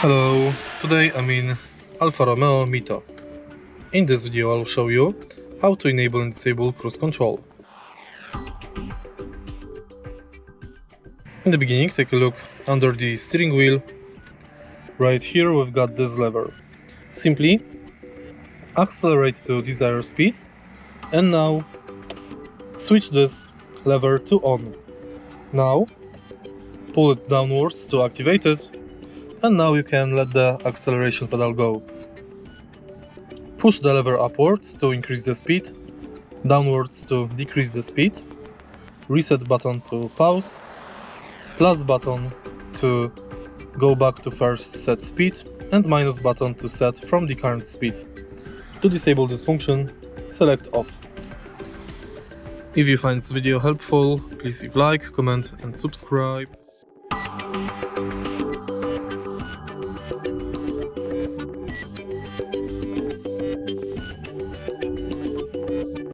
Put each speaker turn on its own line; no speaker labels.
Hello, today I'm in Alfa Romeo MiTo. In this video I'll show you how to enable and disable cruise control. In the beginning, take a look under the steering wheel. Right here we've got this lever. Simply accelerate to desired speed and now switch this lever to on. Now pull it downwards to activate it, and now you can let the acceleration pedal go. Push the lever upwards to increase the speed, downwards to decrease the speed, reset button to pause, plus button to go back to first set speed, and minus button to set from the current speed. To disable this function, select off. If you find this video helpful, please leave like, comment and subscribe.